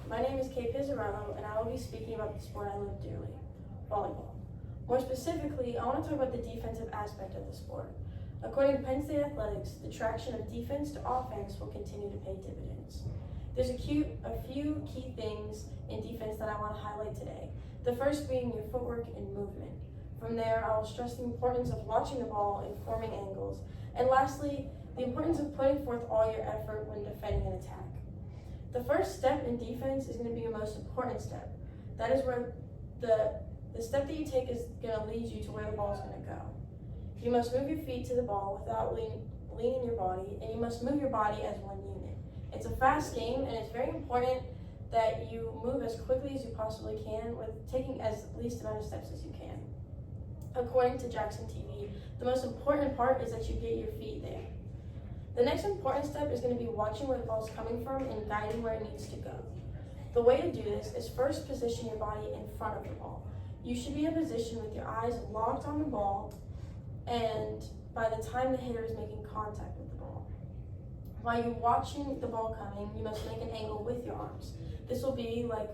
My name is Kay Pizzarello, and I will be speaking about the sport I love dearly, volleyball. More specifically, I want to talk about the defensive aspect of the sport. According to Penn State Athletics, the traction of defense to offense will continue to pay dividends. There's a few key things in defense that I want to highlight today. The first being your footwork and movement. From there, I will stress the importance of watching the ball and forming angles. And lastly, the importance of putting forth all your effort when defending an attack. The first step in defense is going to be your most important step. That is where the step that you take is going to lead you to where the ball is going to go. You must move your feet to the ball without leaning your body, and you must move your body as one unit. It's a fast game, and it's very important that you move as quickly as you possibly can with taking as least amount of steps as you can. According to Jackson TV, the most important part is that you get your feet there. The next important step is going to be watching where the ball is coming from and guiding where it needs to go. The way to do this is first position your body in front of the ball. You should be in a position with your eyes locked on the ball, and by the time the hitter is making contact with the ball. While you're watching the ball coming, you must make an angle with your arms. This will be like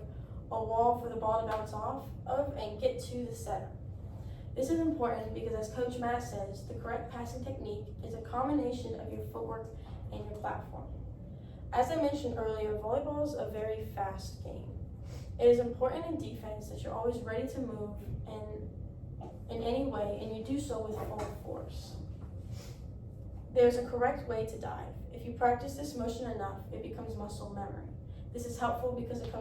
a wall for the ball to bounce off of and get to the setter. This is important because, as Coach Matt says, the correct passing technique is a combination of your footwork and your platform. As I mentioned earlier, volleyball is a very fast game. It is important in defense that you're always ready to move in any way, and you do so with full force. There's a correct way to dive. If you practice this motion enough, it becomes muscle memory. This is helpful because it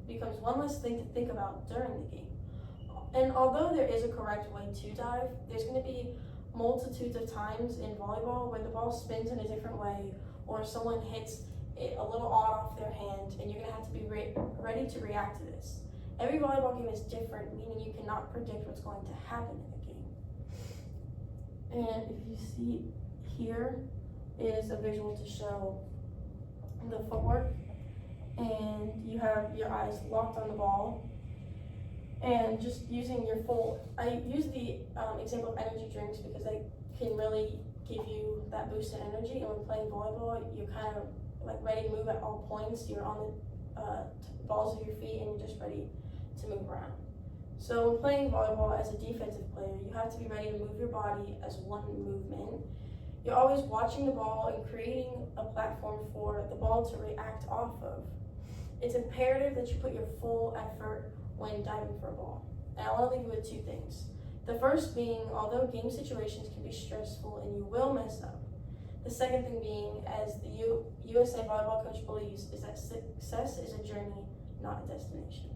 becomes one less thing to think about during the game. And although there is a correct way to dive, there's going to be multitudes of times in volleyball where the ball spins in a different way, or someone hits it a little odd off their hand, and you're going to have to be ready to react to this. Every volleyball game is different, meaning you cannot predict what's going to happen in the game. And if you see here is a visual to show the footwork, and you have your eyes locked on the ball. And just using your I use the example of energy drinks because they can really give you that boost in energy. And when playing volleyball, you're kind of like ready to move at all points. You're on the balls of your feet and you're just ready to move around. So when playing volleyball as a defensive player, you have to be ready to move your body as one movement. You're always watching the ball and creating a platform for the ball to react off of. It's imperative that you put your full effort when diving for a ball. And I want to leave you with two things. The first being, although game situations can be stressful and you will mess up, the second thing being, as the USA Volleyball coach believes, is that success is a journey, not a destination.